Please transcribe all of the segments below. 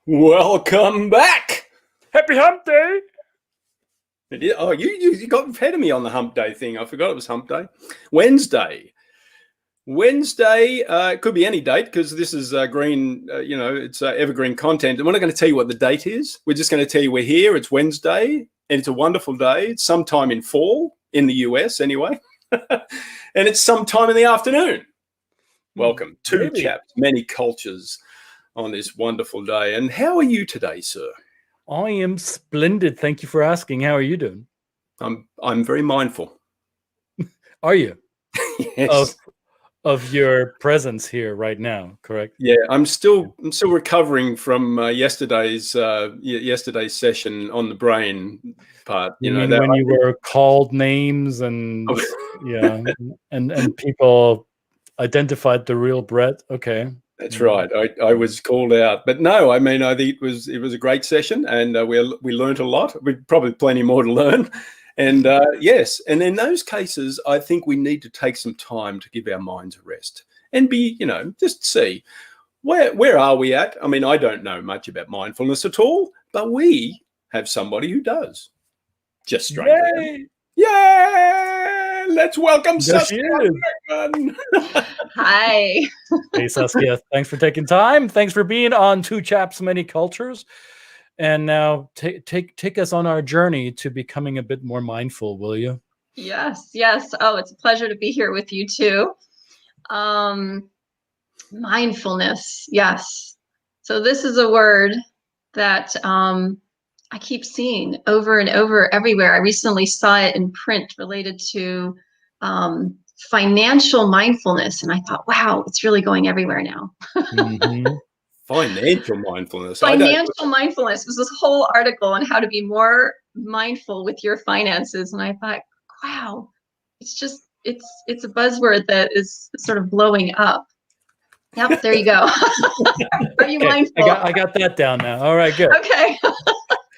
Welcome back. Happy Hump Day. Oh, you got ahead of me on the hump day thing. I forgot it was hump day. Wednesday. It could be any date because this is green, it's evergreen content. And we're not going to tell you what the date is. We're just going to tell you we're here. It's Wednesday and it's a wonderful day. It's sometime in fall in the US anyway. And it's sometime in the afternoon. Welcome to Chaps, many cultures on this wonderful day. And how are you today, sir? I am splendid. Thank you for asking. How are you doing? I'm very mindful. Are you? Yes. Of your presence here right now, correct? Yeah, I'm still recovering from yesterday's session on the brain part. You mean when you were called names and and people identified the real Brett? Okay. That's right. I was called out, but no, I mean, I think it was a great session, and we learned a lot. We've probably plenty more to learn, and yes, and in those cases, I think we need to take some time to give our minds a rest and be, just see where are we at. I mean, I don't know much about mindfulness at all, but we have somebody who does. Just straight. Yay! Let's welcome Saskia Meckman. Hi. Hey, Saskia. Thanks for taking time. Thanks for being on Two Chaps, Many Cultures. And now take us on our journey to becoming a bit more mindful, will you? Yes. Oh, it's a pleasure to be here with you too. Mindfulness. Yes. So this is a word that I keep seeing over and over everywhere. I recently saw it in print related to financial mindfulness, and I thought, wow, it's really going everywhere now. Mm-hmm. Financial mindfulness. Financial mindfulness was this whole article on how to be more mindful with your finances, and I thought, wow, it's a buzzword that is sort of blowing up. Yep, there you go. Are you mindful? I got that down now. All right, good. Okay.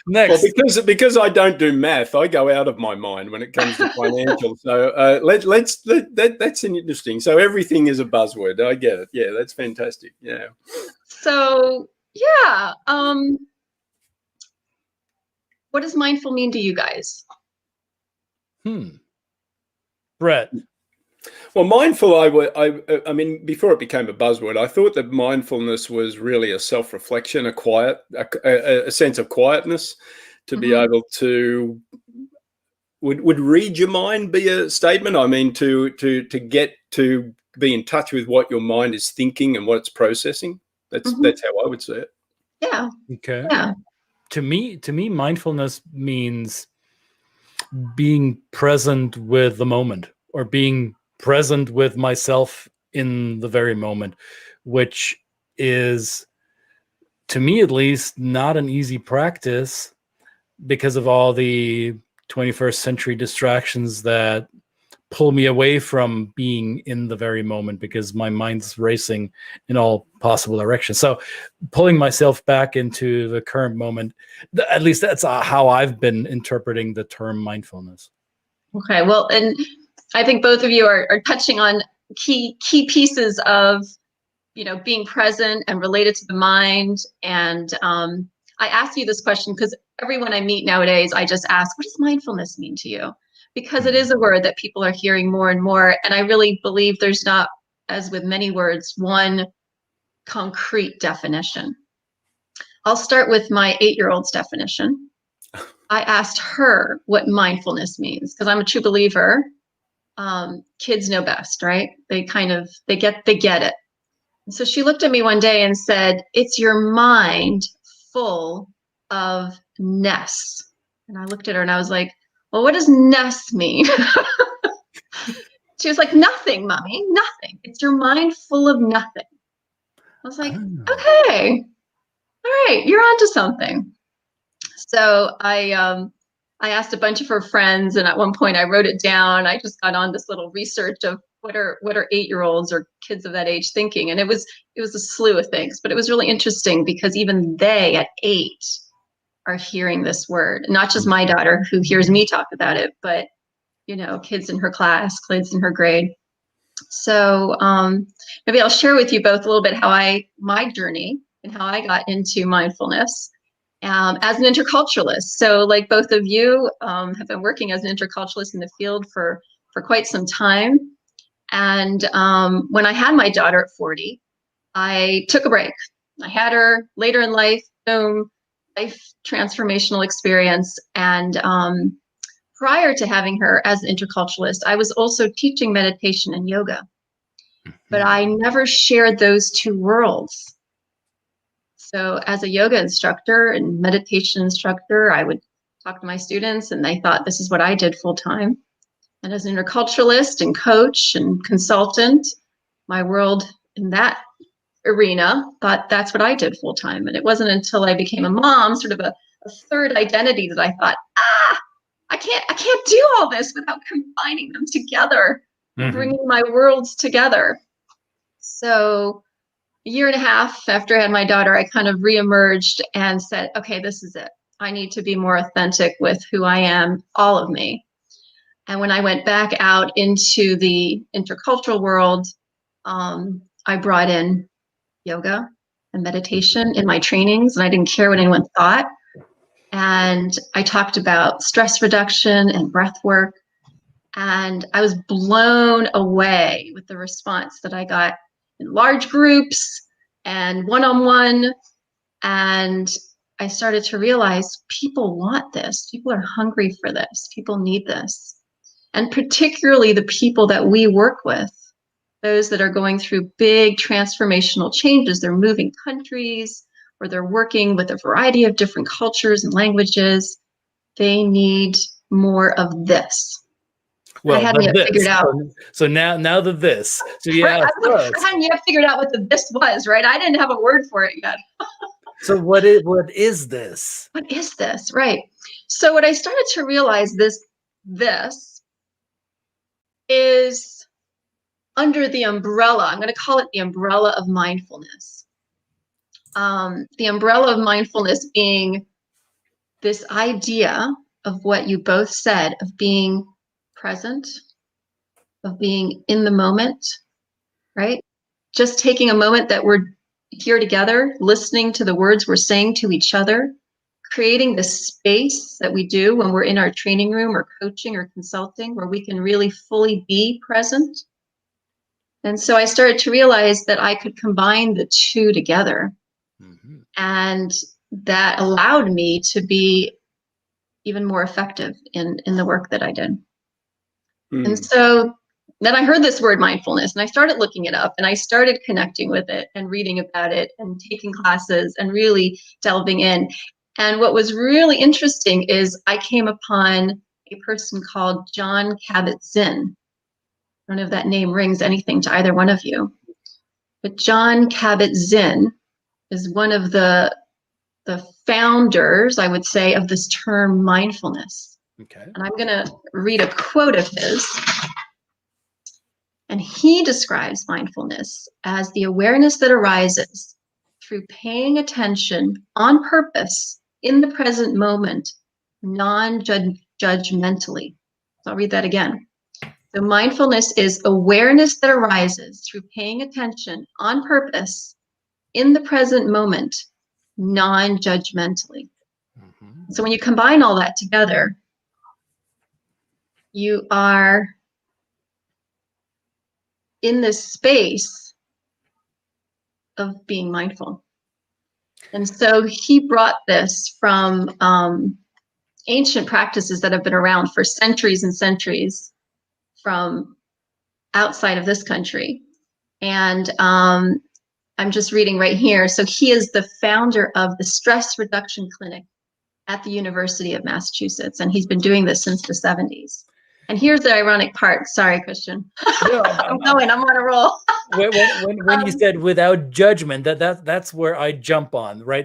Next. Well, because I don't do math, I go out of my mind when it comes to financial. So that's interesting. So everything is a buzzword. I get it. Yeah, that's fantastic. Yeah. So yeah, what does mindful mean to you guys? Brett. Well, mindful, I mean, before it became a buzzword, I thought that mindfulness was really a self-reflection, a sense of quietness, to be able to, would read your mind be a statement? I mean, to get to be in touch with what your mind is thinking and what it's processing. That's how I would say it. Yeah. Okay. Yeah. To me, mindfulness means being present with the moment, or being present with myself in the very moment, which is, to me at least, not an easy practice because of all the 21st century distractions that pull me away from being in the very moment because my mind's racing in all possible directions. So pulling myself back into the current moment, at least that's how I've been interpreting the term mindfulness. Okay, well, and I think both of you are touching on key pieces of, being present and related to the mind. And I ask you this question because everyone I meet nowadays, I just ask, what does mindfulness mean to you? Because it is a word that people are hearing more and more. And I really believe there's not, as with many words, one concrete definition. I'll start with my 8-year-old's definition. I asked her what mindfulness means because I'm a true believer. Kids know best, right? They get it. And so she looked at me one day and said, it's your mind full of ness. And I looked at her and I was like, well, what does ness mean? She was like, nothing, mommy, nothing. It's your mind full of nothing. I was like, okay, all right, you're onto something. So I asked a bunch of her friends, and at one point I wrote it down. I just got on this little research of what are 8-year-olds or kids of that age thinking, and it was a slew of things. But it was really interesting because even they at 8 are hearing this word. Not just my daughter who hears me talk about it, but kids in her class, kids in her grade. So maybe I'll share with you both a little bit how my journey and how I got into mindfulness as an interculturalist. So like both of you have been working as an interculturalist in the field for quite some time. And when I had my daughter at 40, I took a break. I had her later in life, boom, life transformational experience. And prior to having her as an interculturalist, I was also teaching meditation and yoga. But I never shared those two worlds. So as a yoga instructor and meditation instructor, I would talk to my students and they thought this is what I did full time. And as an interculturalist and coach and consultant, my world in that arena thought that's what I did full time. And it wasn't until I became a mom, sort of a third identity, that I thought, I can't do all this without combining them together, bringing my worlds together. So a year and a half after I had my daughter, I kind of reemerged and said, okay, this is it. I need to be more authentic with who I am, all of me. And when I went back out into the intercultural world, I brought in yoga and meditation in my trainings, and I didn't care what anyone thought. And I talked about stress reduction and breath work. And I was blown away with the response that I got in large groups and one-on-one. And I started to realize people want this. People are hungry for this. People need this. And particularly the people that we work with, those that are going through big transformational changes. They're moving countries, or they're working with a variety of different cultures and languages. They need more of this. Well, I hadn't yet figured out. So now the this. So yeah, I hadn't yet figured out what the this was, right? I didn't have a word for it yet. So what is this? What is this? Right. So what I started to realize, this is under the umbrella. I'm going to call it the umbrella of mindfulness. The umbrella of mindfulness being this idea of what you both said, of being present, of being in the moment, right? Just taking a moment that we're here together, listening to the words we're saying to each other, creating this space that we do when we're in our training room or coaching or consulting, where we can really fully be present. And so I started to realize that I could combine the two together. And that allowed me to be even more effective in the work that I did. And so then I heard this word mindfulness, and I started looking it up, and I started connecting with it and reading about it and taking classes and really delving in. And what was really interesting is I came upon a person called Jon Kabat-Zinn. I don't know if that name rings anything to either one of you, but Jon Kabat-Zinn is one of the founders, I would say, of this term mindfulness. Okay. And I'm going to read a quote of his. And he describes mindfulness as the awareness that arises through paying attention on purpose in the present moment, non-judgmentally. So I'll read that again. So mindfulness is awareness that arises through paying attention on purpose in the present moment, non-judgmentally. So when you combine all that together, you are in this space of being mindful. And so he brought this from ancient practices that have been around for centuries and centuries from outside of this country. And I'm just reading right here. So he is the founder of the Stress Reduction Clinic at the University of Massachusetts. And he's been doing this since the 70s. And here's the ironic part. Sorry, Christian. No, I'm on a roll. when you said without judgment, that's where I jump on, right?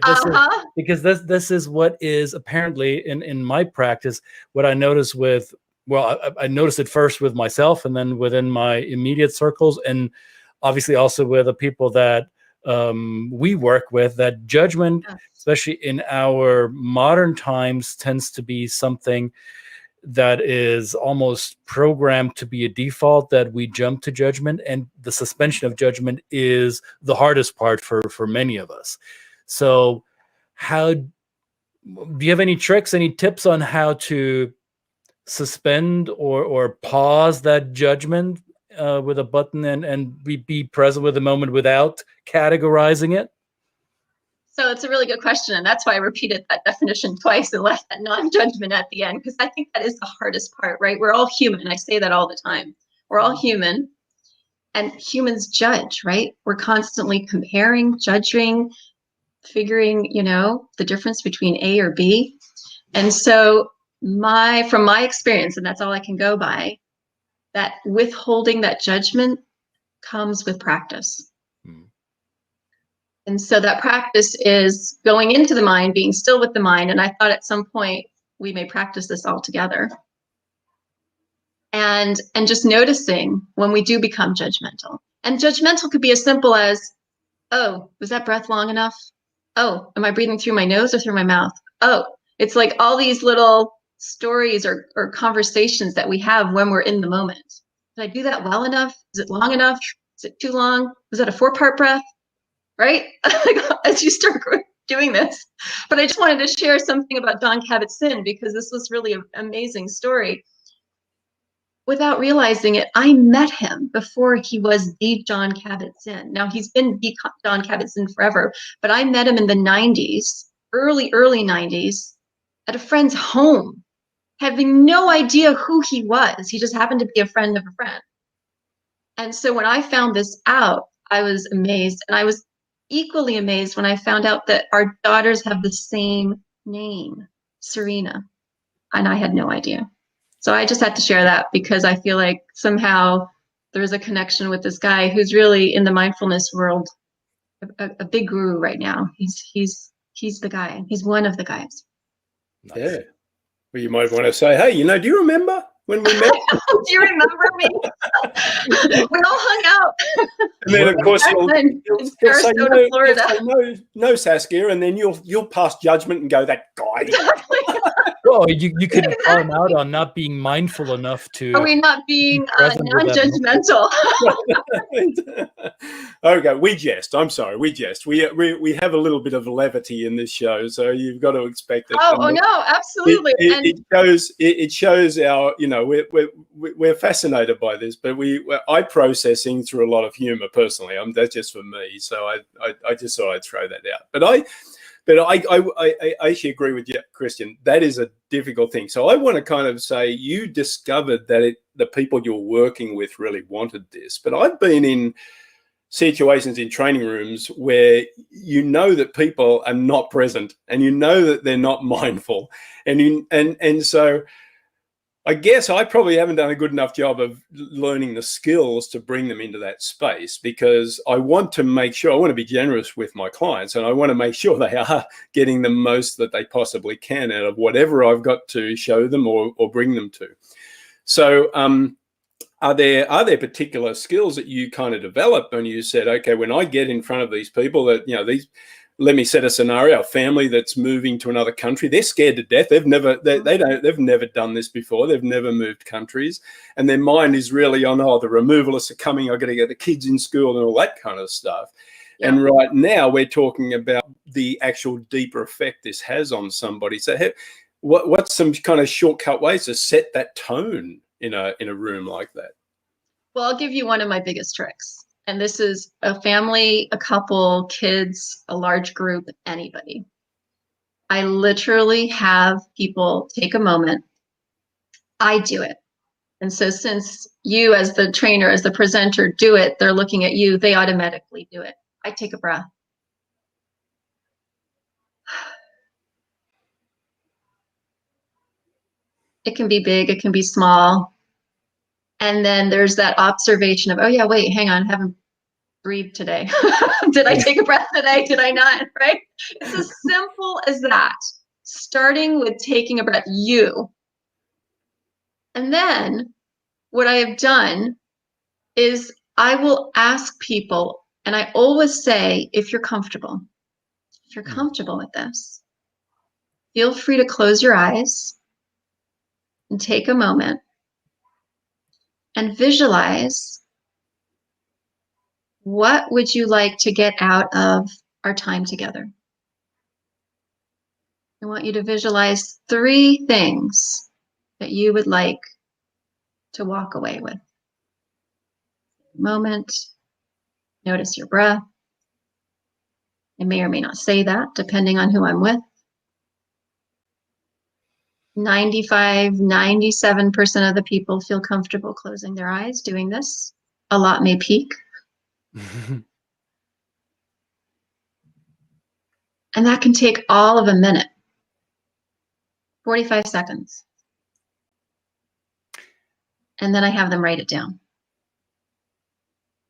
Because this is what is apparently in my practice, what I notice with, well, I noticed it first with myself, and then within my immediate circles, and obviously also with the people that we work with, that judgment, especially in our modern times, tends to be something that is almost programmed to be a default, that we jump to judgment, and the suspension of judgment is the hardest part for many of us. So how do you have any tricks, any tips on how to suspend or pause that judgment with a button and be present with the moment without categorizing it? So it's a really good question. And that's why I repeated that definition twice and left that non-judgment at the end, because I think that is the hardest part, right? We're all human. I say that all the time. We're all human, and humans judge, right? We're constantly comparing, judging, figuring, the difference between A or B. And so from my experience, and that's all I can go by, that withholding that judgment comes with practice. And so that practice is going into the mind, being still with the mind. And I thought at some point we may practice this all together. And just noticing when we do become judgmental. And judgmental could be as simple as, oh, was that breath long enough? Oh, am I breathing through my nose or through my mouth? Oh, it's like all these little stories or conversations that we have when we're in the moment. Did I do that well enough? Is it long enough? Is it too long? Was that a 4-part breath? Right? As you start doing this. But I just wanted to share something about 𝙏𝙬𝙤 𝘾𝙪𝙡𝙪, because this was really an amazing story. Without realizing it, I met him before he was the 𝙏𝙬𝙤 𝘾𝙪𝙡𝙪. Now, he's been the 𝙏𝙬𝙤 𝘾𝙪𝙡𝙪 forever, but I met him in the 90s, early 90s, at a friend's home, having no idea who he was. He just happened to be a friend of a friend. And so when I found this out, I was amazed. And I was equally amazed when I found out that our daughters have the same name, Serena. And I had no idea. So I just had to share that, because I feel like somehow there's a connection with this guy who's really in the mindfulness world, a big guru right now. He's the guy. He's one of the guys. Nice. Yeah. Well, you might want to say, hey, do you remember when we met? Do you remember me? We all hung out. And then, of course, you'll say no, Florida. You'll say no, Saskia, and then you'll pass judgment and go, that guy. Exactly. Well, you can call him out on not being mindful enough to. Are we not being non-judgmental? Okay, we jest. I'm sorry, we jest. We have a little bit of levity in this show, so you've got to expect it. Oh no, absolutely. It shows our, we're fascinated by this, but I processing through a lot of humor personally. That's just for me, so I just thought I'd throw that out. But I actually agree with you, Christian. That is a difficult thing. So I want to kind of say you discovered that the people you're working with really wanted this. But I've been in situations in training rooms where that people are not present, and that they're not mindful, and so I guess I probably haven't done a good enough job of learning the skills to bring them into that space, because I want to make sure, I want to be generous with my clients, and I want to make sure they are getting the most that they possibly can out of whatever I've got to show them or bring them to. So are there particular skills that you kind of developed when you said, okay, when I get in front of these people that, let me set a scenario, a family that's moving to another country, they're scared to death. They've never done this before. They've never moved countries. And their mind is really on, the removalists are coming. I've got to get the kids in school and all that kind of stuff. Yeah. And right now we're talking about the actual deeper effect this has on somebody. So what's some kind of shortcut ways to set that tone in a room like that? Well, I'll give you one of my biggest tricks. And this is a family, a couple, kids, a large group, anybody. I literally have people take a moment. I do it. And so since you as the trainer, as the presenter do it, they're looking at you, they automatically do it. I take a breath. It can be big, it can be small. And then there's that observation of, oh yeah, wait, hang on, I haven't breathed today. Did I take a breath today? Did I not? Right? It's as simple as that. Starting with taking a breath, you. And then what I have done is I will ask people, and I always say, if you're comfortable with this, feel free to close your eyes and take a moment and visualize, what would you like to get out of our time together? I want you to visualize 3 things that you would like to walk away with. Moment. Notice your breath. I may or may not say that, depending on who I'm with. 95, 97% of the people feel comfortable closing their eyes doing this. A lot may peak. And that can take all of a minute. 45 seconds. And then I have them write it down.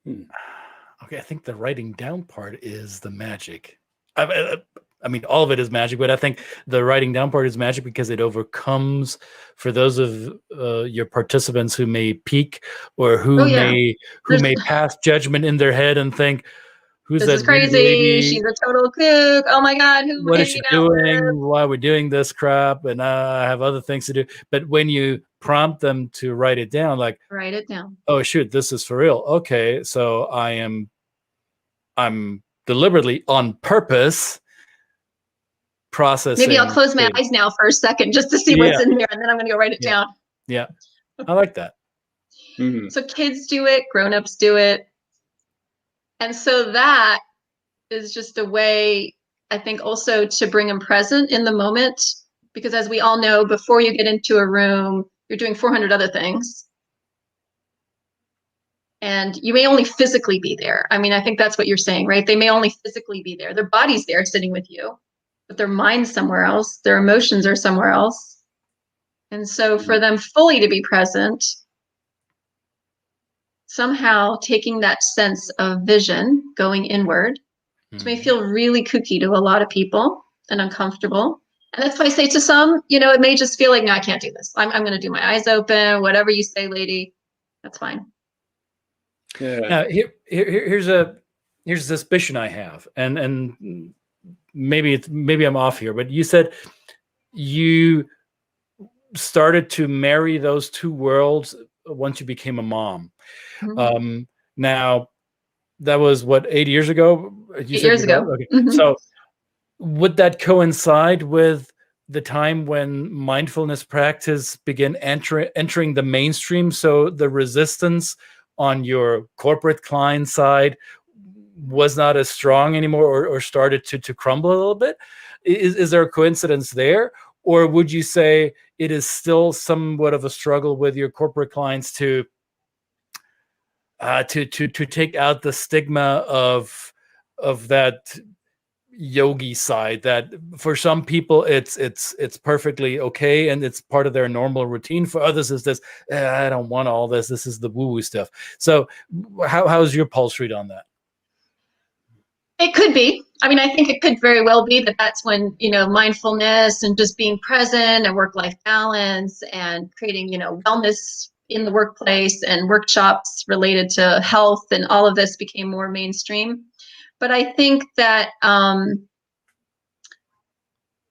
Okay, I think the writing down part is the magic. I mean, all of it is magic, but I think the writing down part is magic because it overcomes, for those of your participants who may peak or who may pass judgment in their head and think, "Who's this that is crazy? lady? She's a total kook. Oh my God, who What is she doing? with? Why are we doing this crap? And I have other things to do." But when you prompt them to write it down, like, write it down. "Oh shoot, this is for real. Okay, so I'm deliberately on purpose processing." Maybe I'll close my eyes now for a second just to see what's in there, and then I'm going to go write it down. Yeah, I like that. So kids do it, grown-ups do it. And so that is just a way, I think, also to bring them present in the moment. Because as we all know, before you get into a room, you're doing 400 other things. And you may only physically be there. I mean, I think that's what you're saying, right? They may only physically be there. Their body's there sitting with you, but their mind's somewhere else. Their emotions are somewhere else. And so for them fully to be present, somehow taking that sense of vision, going inward, which may feel really kooky to a lot of people and uncomfortable. And that's why I say to some, you know, it may just feel like, no, I can't do this. I'm going to do my eyes open, whatever you say, lady, that's fine. Yeah. Now, here's a suspicion I have, and maybe I'm off here, but you said you started to marry those 2 worlds once you became a mom. Now, that was what, 8 years ago? 8 years ago. Okay. So would that coincide with the time when mindfulness practice began entering the mainstream? So the resistance on your corporate client side was not as strong anymore, or started to crumble a little bit? Is there a coincidence there? Or would you say it is still somewhat of a struggle with your corporate clients to take out the stigma of that yogi side, that for some people it's perfectly okay and it's part of their normal routine? For others it's this, I don't want all this, this is the woo-woo stuff. So how's your pulse read on that? It could be. I mean, I think it could very well be that that's when, you know, mindfulness and just being present and work-life balance and creating, you know, wellness in the workplace and workshops related to health and all of this became more mainstream. But I think that that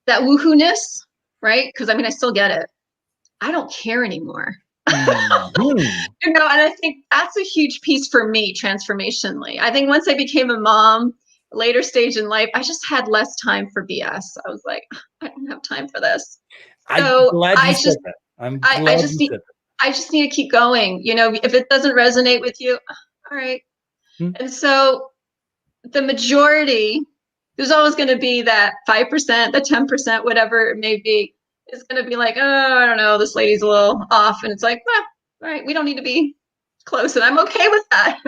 woohoo-ness, right? Because I mean, I still get it. I don't care anymore. You know, and I think that's a huge piece for me transformationally. I think once I became a mom, later stage in life, I just had less time for BS. I was like, I don't have time for this. So I just need to keep going. You know, if it doesn't resonate with you, all right. And so the majority, there's always going to be that 5%, the 10%, whatever it may be, is going to be like, oh, I don't know, this lady's a little off. And it's like, all right, we don't need to be close, and I'm okay with that.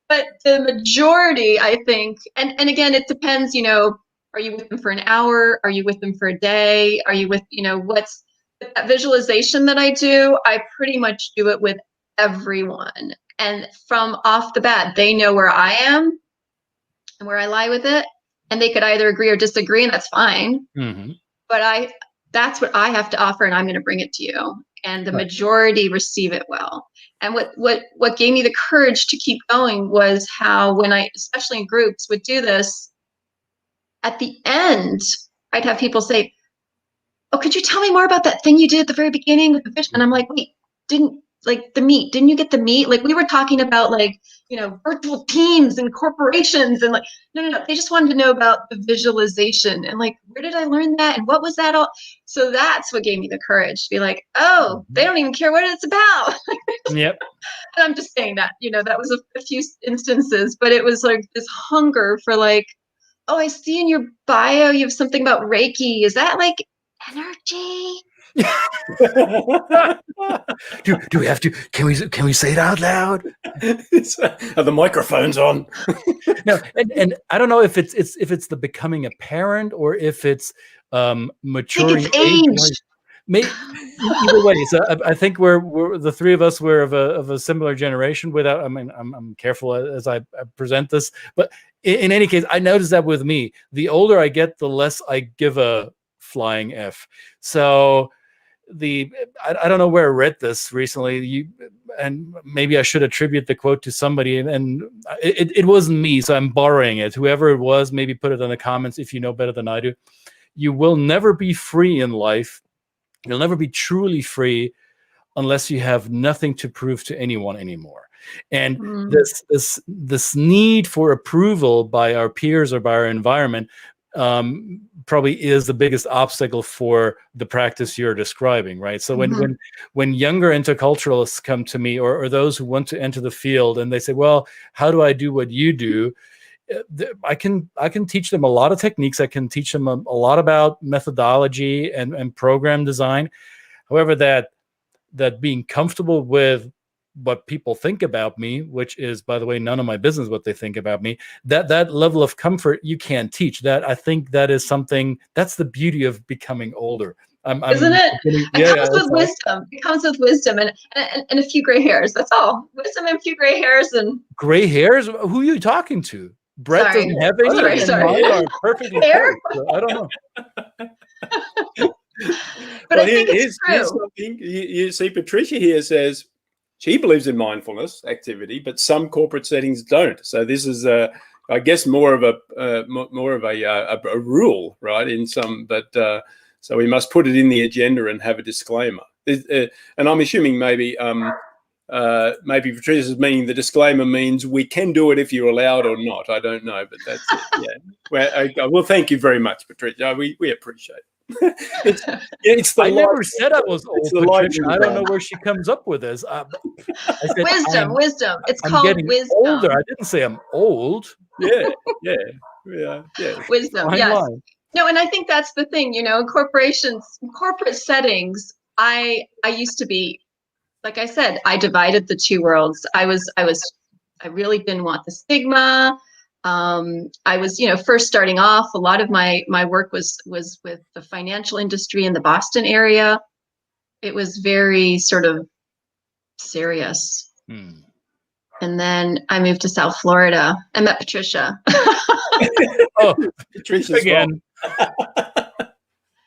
But the majority, I think, and again, it depends, you know, are you with them for an hour? Are you with them for a day? Are you with, you know, what's that visualization that I do? I pretty much do it with everyone. And from off the bat, they know where I am and where I lie with it. And they could either agree or disagree, and that's fine. But that's what I have to offer, and I'm going to bring it to you. And the majority receive it well. And what gave me the courage to keep going was how, when I, especially in groups, would do this, at the end, I'd have people say, oh, could you tell me more about that thing you did at the very beginning with the fish? And I'm like, wait, didn't like the meat. Didn't you get the meat? Like we were talking about like, virtual teams and corporations and like, no. They just wanted to know about the visualization and like, where did I learn that? And what was that all? So that's what gave me the courage to be like, oh, they don't even care what it's about. Yep. And I'm just saying that, that was a few instances, but it was like this hunger for like, oh, I see in your bio you have something about Reiki. Is that like energy? do we have to? Can we say it out loud? Are the microphones on? No, and I don't know if it's the becoming a parent or if it's maturing age. Either way. So I think we're the three of us were of a similar generation. Without, I mean, I'm careful as I present this, but in any case, I noticed that with me, the older I get, the less I give a flying F. So I don't know where I read this recently, and maybe I should attribute the quote to somebody, and it wasn't me, so I'm borrowing it. Whoever it was, maybe put it in the comments if you know better than I do. You will never be free in life. You'll never be truly free unless you have nothing to prove to anyone anymore. And this need for approval by our peers or by our environment probably is the biggest obstacle for the practice you're describing, right? So when younger interculturalists come to me, or those who want to enter the field, and they say, well, how do I do what you do? I can teach them a lot of techniques. I can teach them a lot about methodology and program design. However, that being comfortable with what people think about me, which is, by the way, none of my business what they think about me, that level of comfort you can't teach. That, I think, that is something, that's the beauty of becoming older. Isn't it? It comes with wisdom. It comes with wisdom and a few gray hairs. That's all. Wisdom and a few gray hairs. And gray hairs? Who are you talking to? Brett doesn't have any. Sorry. Mine are perfectly Hair? so I don't know. But I think it's true. Here's something. You see, Patricia here says she believes in mindfulness activity, but some corporate settings don't. So this is, I guess, more of a rule, right? In some, but so we must put it in the agenda and have a disclaimer. And I'm assuming maybe Patricia's meaning the disclaimer means we can do it if you're allowed or not. I don't know, but that's it. Yeah. Well, thank you very much, Patricia. We appreciate it. I never said I was old, Patricia. I don't know where she comes up with this. I said, wisdom. It's I'm called getting wisdom. older. I didn't say I'm old. Yeah. Wisdom. Yes. No, and I think that's the thing. In corporations, corporate settings. I used to be, like I said, I divided the two worlds. I really didn't want the stigma. I was, first starting off, a lot of my work was with the financial industry in the Boston area. It was very sort of serious. And then I moved to South Florida. I met Patricia. Oh, Patricia again.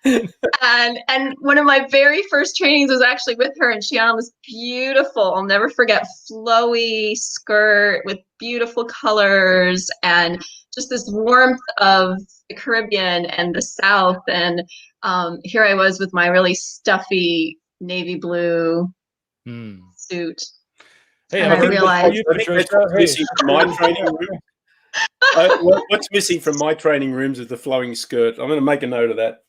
And one of my very first trainings was actually with her, and she had on this beautiful, I'll never forget, flowy skirt with beautiful colors and just this warmth of the Caribbean and the South. And here I was with my really stuffy navy blue suit. Hey, and I realized missing from my training room. What's missing from my training rooms is the flowing skirt. I'm going to make a note of that.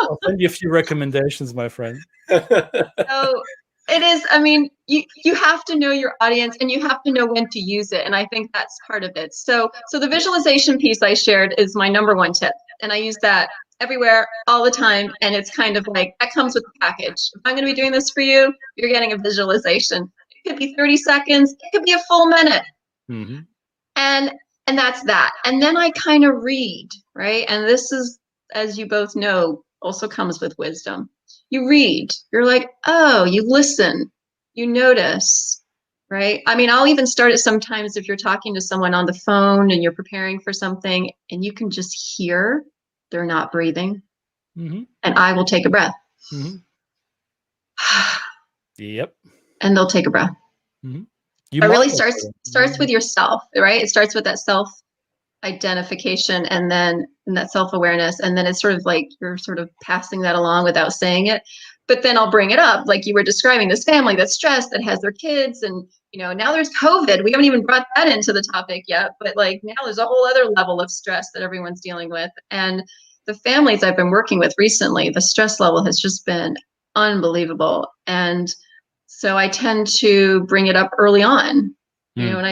I'll send you a few recommendations, my friend. So it is, I mean, you have to know your audience and you have to know when to use it. And I think that's part of it. So the visualization piece I shared is my number one tip. And I use that everywhere, all the time. And it's kind of like, that comes with the package. If I'm going to be doing this for you, you're getting a visualization. It could be 30 seconds. It could be a full minute. Mm-hmm. And that's that. And then I kind of read, right? And this is, as you both know, also comes with wisdom. You read, you're like, oh, you listen, you notice, right? I mean, I'll even start it sometimes if you're talking to someone on the phone and you're preparing for something and you can just hear they're not breathing. Mm-hmm. And I will take a breath. Mm-hmm. Yep. And they'll take a breath. Mm-hmm. It really starts with yourself, right? It starts with that self identification and that self-awareness. And then it's sort of like you're sort of passing that along without saying it. But then I'll bring it up, like you were describing this family that's stressed, that has their kids, and now there's COVID. We haven't even brought that into the topic yet, but like now there's a whole other level of stress that everyone's dealing with. And the families I've been working with recently, the stress level has just been unbelievable. And so I tend to bring it up early on, and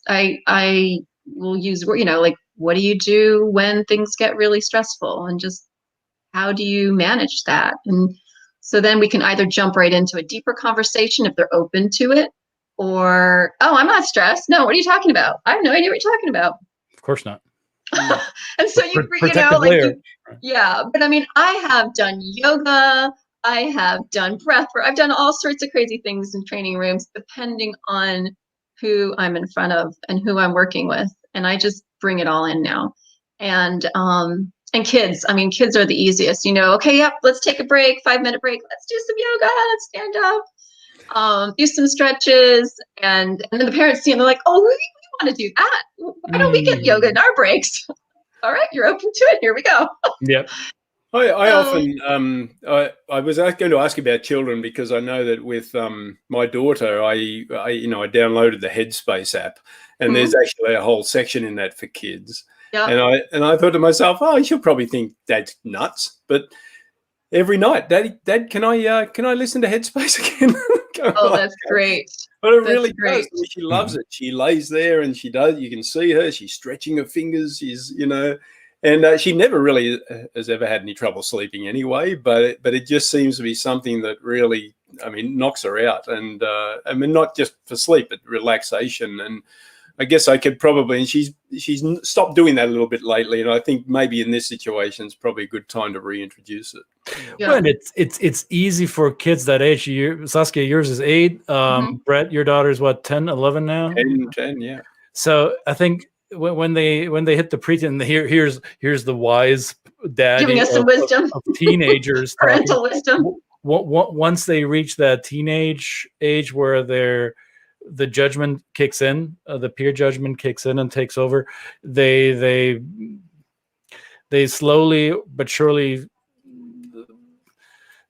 I will use, like, what do you do when things get really stressful, and just how do you manage that? And so then we can either jump right into a deeper conversation if they're open to it, or, oh, I'm not stressed. No, what are you talking about? I have no idea what you're talking about. Of course not. And so but I mean, I have done yoga, I have done breath work, I've done all sorts of crazy things in training rooms, depending on who I'm in front of and who I'm working with. And I just bring it all in now. And kids, I mean, kids are the easiest, okay, yep, let's take a break, 5-minute break. Let's do some yoga, let's stand up, do some stretches. And then the parents see and they're like, oh, we want to do that. Why don't we get yoga in our breaks? All right, you're open to it. Here we go. Yep. I often, I was going to ask about children, because I know that with my daughter, I downloaded the Headspace app, and there's actually a whole section in that for kids. Yeah. And I thought to myself, oh, she'll probably think Dad's nuts, but every night, Dad, can I listen to Headspace again? Oh, that's great. But it really does. I mean, she loves it. She lays there and she does. You can see her. She's stretching her fingers. She's, and she never really has ever had any trouble sleeping anyway. But it just seems to be something that really, I mean, knocks her out. And I mean, not just for sleep, but relaxation. And I guess I could probably, and she's stopped doing that a little bit lately. And I think maybe in this situation, it's probably a good time to reintroduce it. Yeah. Well, and it's easy for kids that age. Saskia, yours is 8. Brett, your daughter's what, 10, 11 now? 10, yeah. So I think when they hit the preteen, here's the wise dad giving us some wisdom of teenagers. Parental wisdom. Once they reach that teenage age where the judgment kicks in, the peer judgment kicks in and takes over, they slowly but surely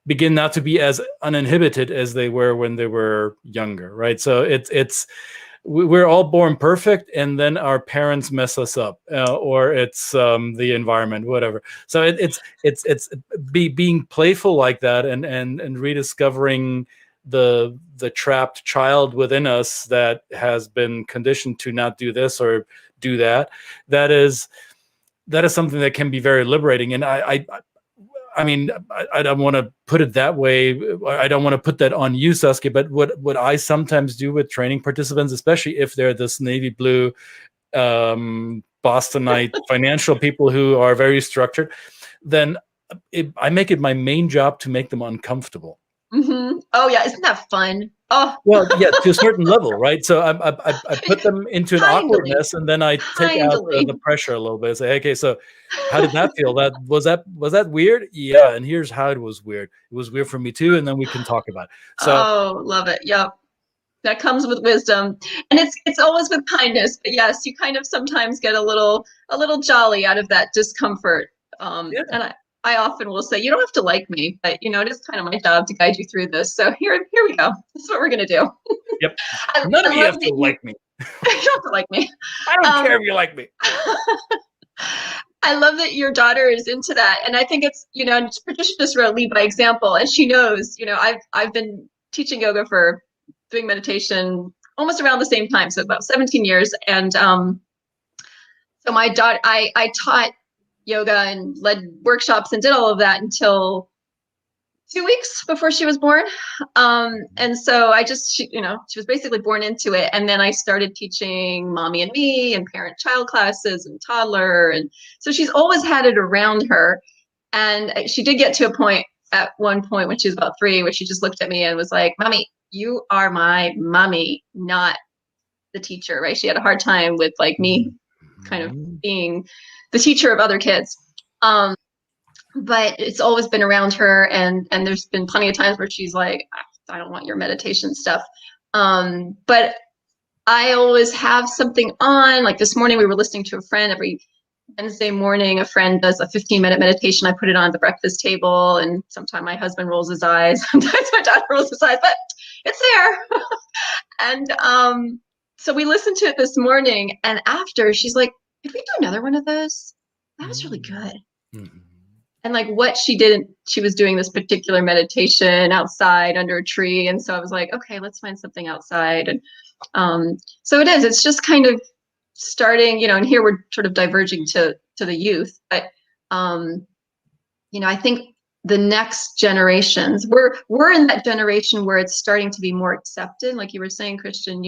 begin not to be as uninhibited as they were when they were younger, right? So we're all born perfect, and then our parents mess us up, or it's the environment, whatever. So it's being playful like that, and rediscovering the trapped child within us that has been conditioned to not do this or do that. That is something that can be very liberating. And I mean, I don't want to put it that way. I don't want to put that on you, Saskia, but what I sometimes do with training participants, especially if they're this navy blue, Bostonite financial people who are very structured, then I make it my main job to make them uncomfortable. Mm-hmm. Oh yeah, isn't that fun? Oh well, yeah, to a certain level, right? So I put them into an awkwardness, and then I take out the pressure a little bit. And say, okay, so how did that feel? Was that weird? Yeah, and here's how it was weird. It was weird for me too, and then we can talk about it. So love it. Yep, that comes with wisdom, and it's always with kindness. But yes, you kind of sometimes get a little jolly out of that discomfort. And I often will say, you don't have to like me, but it is kind of my job to guide you through this. So here we go. This is what we're gonna do. Yep. None of you have to like me. You don't have to like me. I don't care if you like me. I love that your daughter is into that, and I think it's Patricia just wrote lead by example, and she knows. I've been teaching yoga for doing meditation almost around the same time, so about 17 years, and so my daughter, I taught yoga and led workshops and did all of that until 2 weeks before she was born. And so she was basically born into it. And then I started teaching mommy and me and parent-child classes and toddler. And so she's always had it around her. And she did get to a point at one point when she was about 3, where she just looked at me and was like, "Mommy, you are my mommy, not the teacher," right? She had a hard time with like me kind of being the teacher of other kids. But it's always been around her, and there's been plenty of times where she's like, "I don't want your meditation stuff." But I always have something on. Like this morning, we were listening to a friend. Every Wednesday morning, a friend does a 15-minute meditation. I put it on at the breakfast table, and sometimes my husband rolls his eyes. Sometimes my daughter rolls his eyes, but it's there. And so we listened to it this morning, and after, she's like, "Could we do another one of those? That was really good." Mm-hmm. And like what she was doing this particular meditation outside under a tree. And so I was like, okay, let's find something outside. And so it's just kind of starting, and here we're sort of diverging to the youth. But, I think the next generations, we're in that generation where it's starting to be more accepted. Like you were saying, Christian,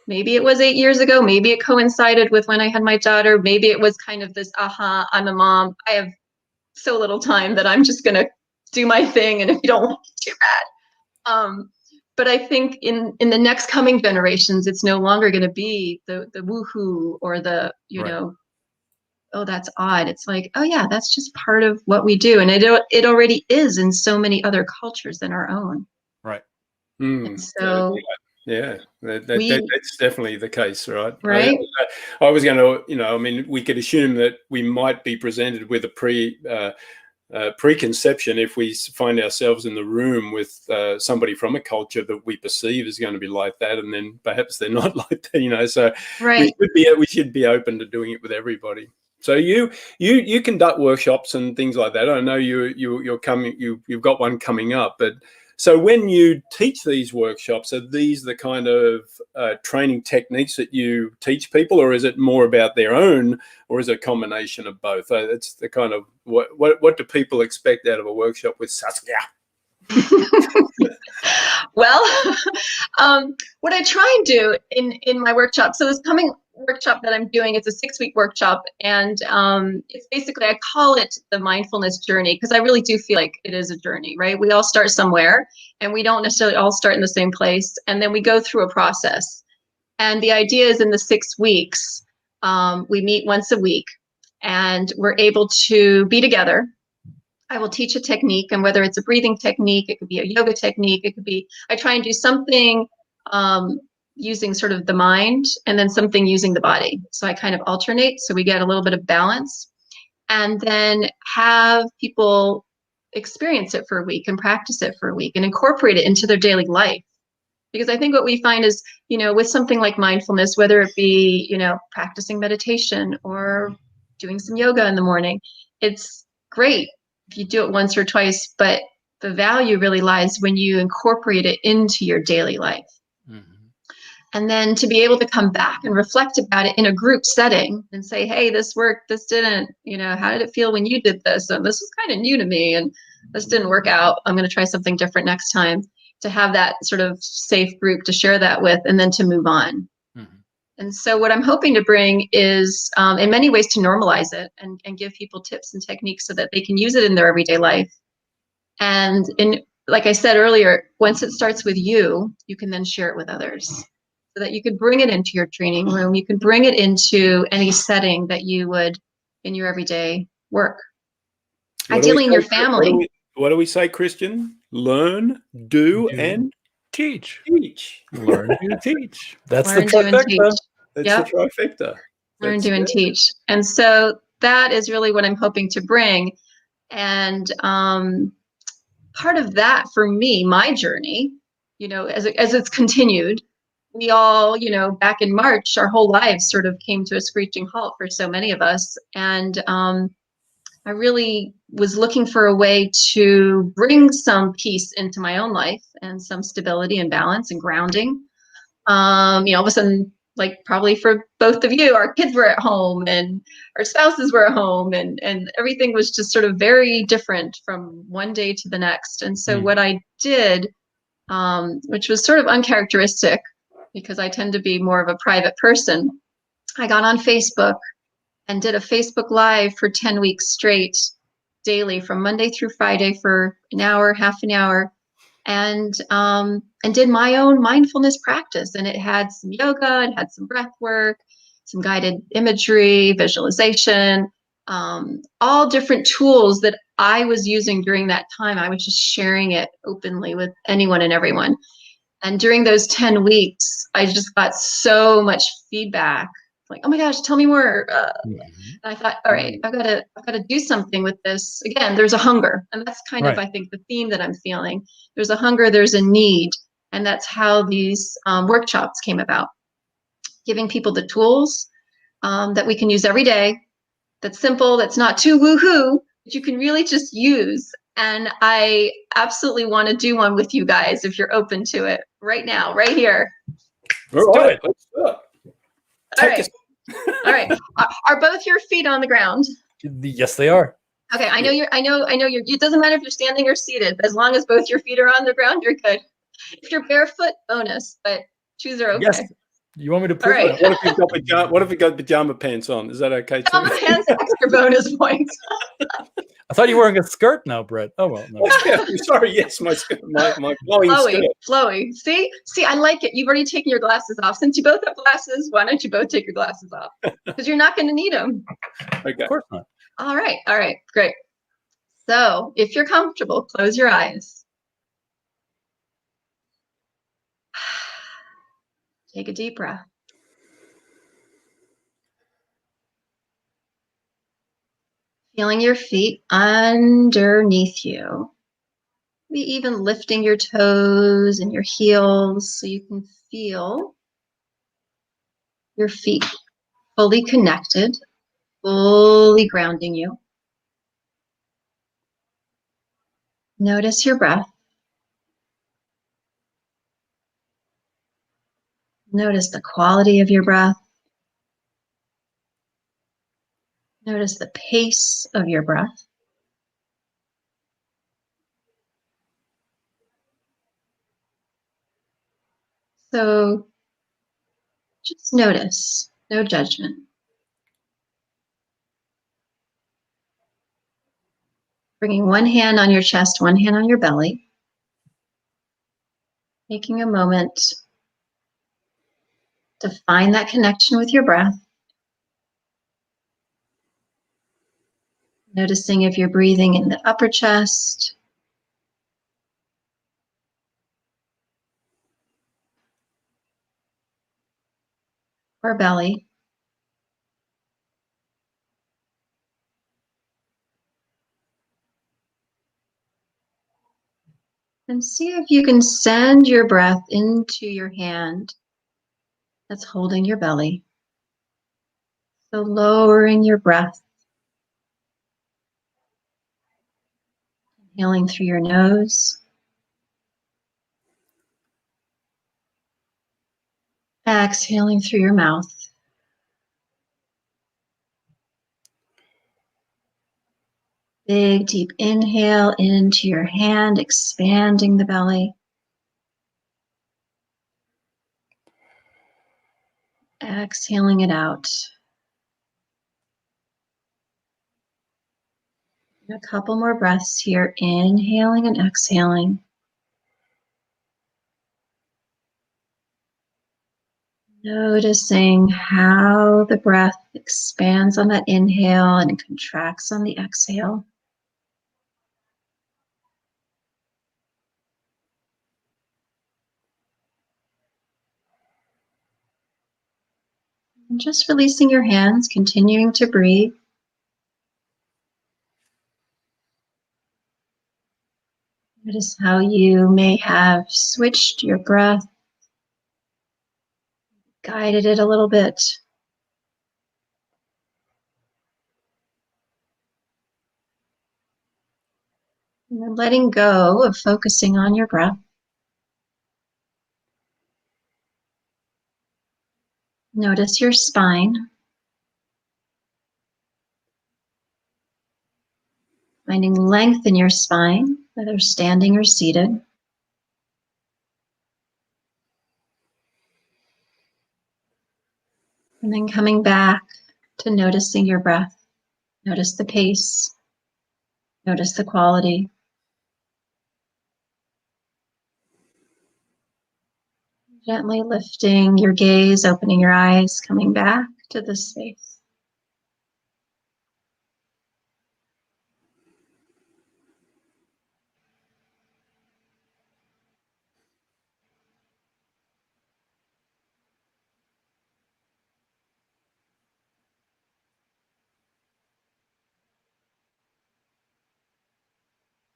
maybe it was 8 years ago, maybe it coincided with when I had my daughter, maybe it was kind of this, I'm a mom. I have so little time that I'm just going to do my thing. And if you don't want it, too bad. But I think in the next coming generations, it's no longer going to be the woohoo or the, oh, that's odd. It's like, oh yeah, that's just part of what we do. And it already is in so many other cultures than our own. Right. And so yeah, that's definitely the case, right? Right. I was going to, we could assume that we might be presented with a preconception if we find ourselves in the room with somebody from a culture that we perceive is going to be like that, and then perhaps they're not like that, So right. we should be open to doing it with everybody. So you conduct workshops and things like that. I know you've got one coming up, but. So when you teach these workshops, are these the kind of training techniques that you teach people, or is it more about their own, or is it a combination of both? It's the kind of what do people expect out of a workshop with Saskia? Well, what I try and do in my workshop, so this coming workshop that I'm doing, it's a 6-week workshop, and it's basically, I call it the mindfulness journey, because I really do feel like it is a journey, right? We all start somewhere, and we don't necessarily all start in the same place, and then we go through a process. And the idea is in the 6 weeks, we meet once a week, and we're able to be together. I will teach a technique, and whether it's a breathing technique, it could be a yoga technique, it could be, I try and do something using sort of the mind, and then something using the body. So I kind of alternate, so we get a little bit of balance, and then have people experience it for a week and practice it for a week and incorporate it into their daily life. Because I think what we find is, with something like mindfulness, whether it be, practicing meditation or doing some yoga in the morning, it's great if you do it once or twice, but the value really lies when you incorporate it into your daily life. Mm-hmm. And then to be able to come back and reflect about it in a group setting and say, hey, this worked, this didn't, how did it feel when you did this? And this was kind of new to me, and this didn't work out. I'm going to try something different next time. To have that sort of safe group to share that with, and then to move on. Mm-hmm. And so what I'm hoping to bring is, in many ways, to normalize it and give people tips and techniques so that they can use it in their everyday life. And like I said earlier, once it starts with you, you can then share it with others, so that you could bring it into your training room. You could bring it into any setting that you would in your everyday work. Ideally in your family. What do we say, Christian? Learn, do, and teach. Learn, do, teach. That's Learn, the trifecta. That's the trifecta. Learn, do, and teach. And so that is really what I'm hoping to bring. And part of that for me, my journey, as it's continued, we all, back in March, our whole lives sort of came to a screeching halt for so many of us. And I really was looking for a way to bring some peace into my own life and some stability and balance and grounding. All of a sudden, like probably for both of you, our kids were at home and our spouses were at home, and everything was just sort of very different from one day to the next. And so what I did, which was sort of uncharacteristic because I tend to be more of a private person, I got on Facebook and did a Facebook Live for 10 weeks straight, daily, from Monday through Friday for an hour, half an hour, and did my own mindfulness practice. And it had some yoga, it had some breath work, some guided imagery, visualization, all different tools that I was using during that time. I was just sharing it openly with anyone and everyone. And during those 10 weeks, I just got so much feedback. Like, oh my gosh, tell me more. And I thought, all right, I've got to do something with this. Again, there's a hunger, and that's kind of, I think, the theme that I'm feeling. There's a hunger, there's a need, and that's how these workshops came about. Giving people the tools that we can use every day. That's simple. That's not too woohoo, but you can really just use. And I absolutely want to do one with you guys if you're open to it right now, right here. All right, let's do it. All right. Are both your feet on the ground? Yes, they are. Okay, I know you're. It doesn't matter if you're standing or seated. As long as both your feet are on the ground, you're good. If you're barefoot, bonus, but shoes are okay. Yes. You want me to prove it? What if you've got pajama pants on? Is that okay too? Pajama pants, extra bonus points. I thought you were wearing a skirt now, Brett. Oh well. No. Yeah, sorry. Yes, my flowing skirt. Flowy. See, I like it. You've already taken your glasses off. Since you both have glasses, why don't you both take your glasses off? Because you're not going to need them. Okay. Of course not. All right, great. So, if you're comfortable, close your eyes. Take a deep breath. Feeling your feet underneath you. Maybe even lifting your toes and your heels so you can feel your feet fully connected, fully grounding you. Notice your breath. Notice the quality of your breath. Notice the pace of your breath. So just notice, no judgment. Bringing one hand on your chest, one hand on your belly. Taking a moment to find that connection with your breath. Noticing if you're breathing in the upper chest, or belly. And see if you can send your breath into your hand that's holding your belly. So lowering your breath. Inhaling through your nose. Exhaling through your mouth. Big, deep inhale into your hand, expanding the belly. Exhaling it out. A couple more breaths here, inhaling and exhaling. Noticing how the breath expands on that inhale and contracts on the exhale. And just releasing your hands, continuing to breathe. Notice how you may have switched your breath, guided it a little bit. And then letting go of focusing on your breath. Notice your spine. Finding length in your spine, whether standing or seated. And then coming back to noticing your breath. Notice the pace. Notice the quality. Gently lifting your gaze, opening your eyes, coming back to this space.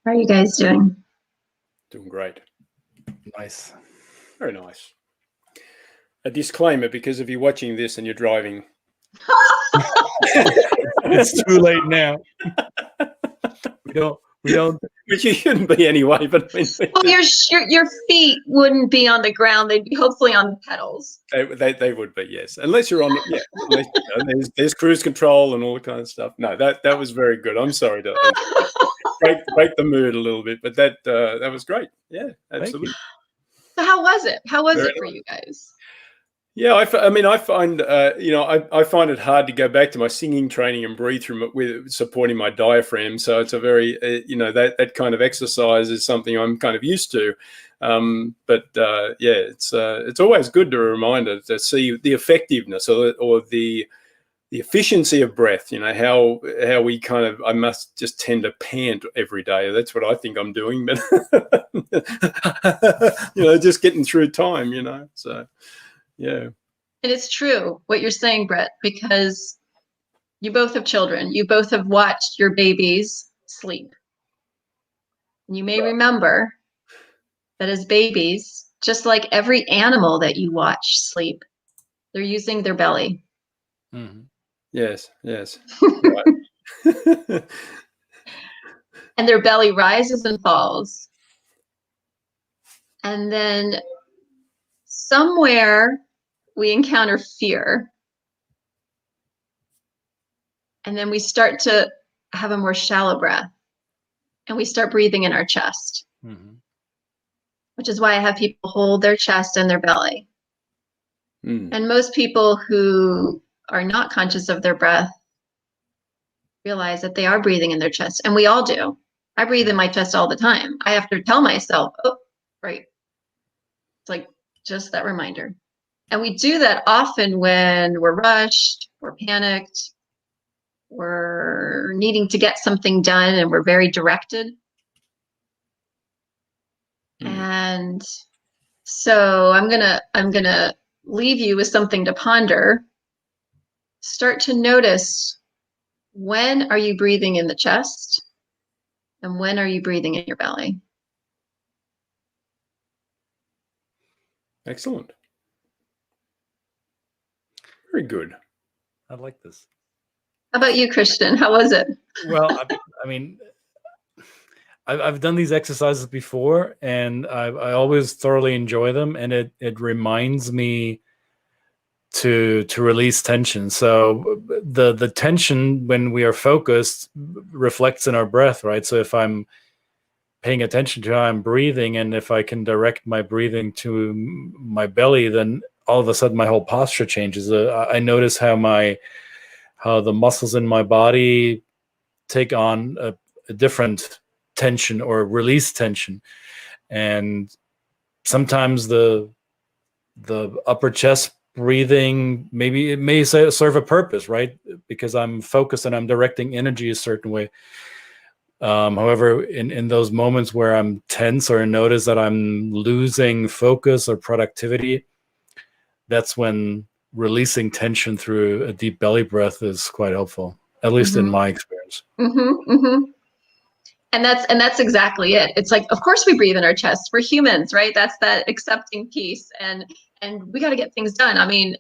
How are you guys doing? Doing great. Nice. Very nice. A disclaimer, because if you're watching this and you're driving, It's too late now. We don't. which you shouldn't be anyway. But I mean, Well, your feet wouldn't be on the ground; they'd be hopefully on the pedals. they would be, yes, unless you're on. Yeah, unless, there's cruise control and all that kind of stuff. No, that was very good. I'm sorry to break the mood a little bit, but that was great. Yeah, absolutely. So how was it? How was Very it for you guys? Yeah, I find I find it hard to go back to my singing training and breathe through with supporting my diaphragm. So it's a very that kind of exercise is something I'm kind of used to. It's always good to remind to see the effectiveness or the efficiency of breath. You know how we I must just tend to pant every day. That's what I think I'm doing, but just getting through time. So. Yeah. And it's true what you're saying, Brett, because you both have children. You both have watched your babies sleep. And you may remember that as babies, just like every animal that you watch sleep, they're using their belly. Mm-hmm. Yes. Right. And their belly rises and falls. And then somewhere we encounter fear. And then we start to have a more shallow breath. And we start breathing in our chest. Mm-hmm. Which is why I have people hold their chest and their belly. Mm. And most people who are not conscious of their breath realize that they are breathing in their chest. And we all do. I breathe in my chest all the time. I have to tell myself, oh, right. It's like just that reminder. And we do that often when we're rushed, we're panicked, we're needing to get something done, and we're very directed. And so I'm gonna leave you with something to ponder. Start to notice, when are you breathing in the chest, and when are you breathing in your belly? Excellent. Very good. I like this. How about you, Christian? How was it? Well, I mean, I've done these exercises before, and I always thoroughly enjoy them, and it reminds me to release tension. So the tension when we are focused reflects in our breath, right? So if I'm paying attention to how I'm breathing, and if I can direct my breathing to my belly, then all of a sudden my whole posture changes. I notice how the muscles in my body take on a different tension or release tension. And sometimes the upper chest breathing, maybe it may serve a purpose, right? Because I'm focused and I'm directing energy a certain way. However, in those moments where I'm tense or notice that I'm losing focus or productivity, that's when releasing tension through a deep belly breath is quite helpful, at least in my experience. Mm-hmm, mm-hmm. And that's exactly it. It's like, of course we breathe in our chest. We're humans, right? That's that accepting piece. And we got to get things done. I mean,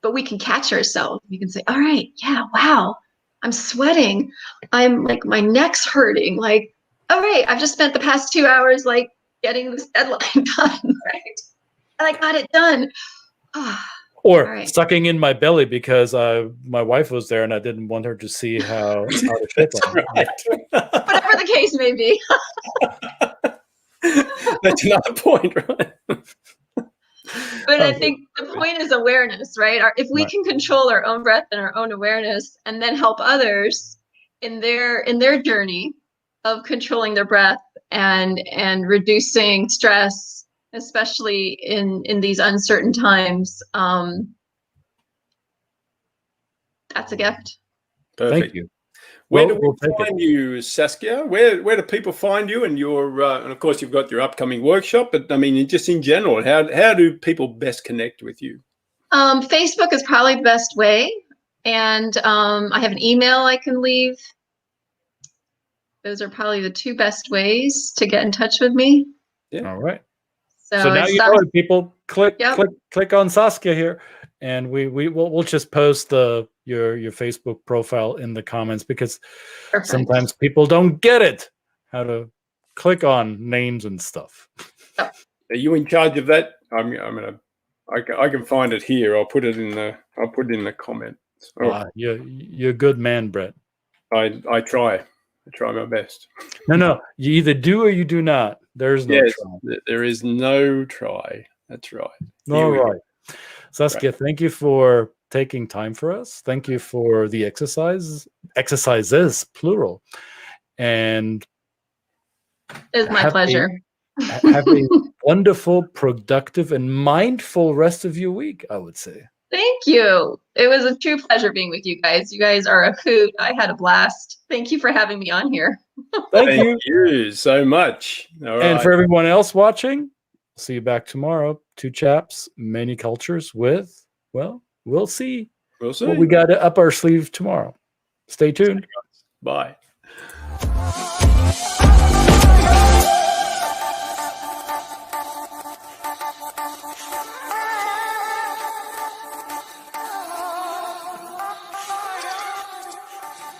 but we can catch ourselves. We can say, all right, yeah, wow, I'm sweating. I'm like, my neck's hurting. Like, all right, I've just spent the past 2 hours like getting this deadline done, right? And I got it done. Or sucking in my belly because my wife was there and I didn't want her to see how to shape right. Whatever the case may be. That's another point, right? But I think the point is awareness, right? If we can control our own breath and our own awareness, and then help others in their journey of controlling their breath and reducing stress, especially in these uncertain times, that's a gift. Perfect. Thank you. Where do we find you, Saskia? Where do people find you? And and of course you've got your upcoming workshop, but I mean, just in general, how do people best connect with you? Facebook is probably the best way, and I have an email I can leave. those are probably the two best ways to get in touch with me. Yeah. All right. So, So now it's you know it, people. Click, Yep. click on Saskia here, and we'll just post your Facebook profile in the comments, because perfect. sometimes people don't get it, how to click on names and stuff. Are you in charge of that? I can find it here. I'll put it in the comments. Oh, You're a good man, Brett. I try my best. No, you either do or you do not. There's no try. There is no try. That's right. All right. Saskia, thank you for taking time for us. Thank you for the exercises, plural. And It's my pleasure. Have a wonderful, productive, and mindful rest of your week, I would say. Thank you. It was a true pleasure being with you guys. You guys are a hoot. I had a blast. Thank you for having me on here. Thank you so much. All and right. for everyone else watching, see you back tomorrow. Two chaps, many cultures with, well, we'll see. We'll see what we got up our sleeve tomorrow. Stay tuned. Bye.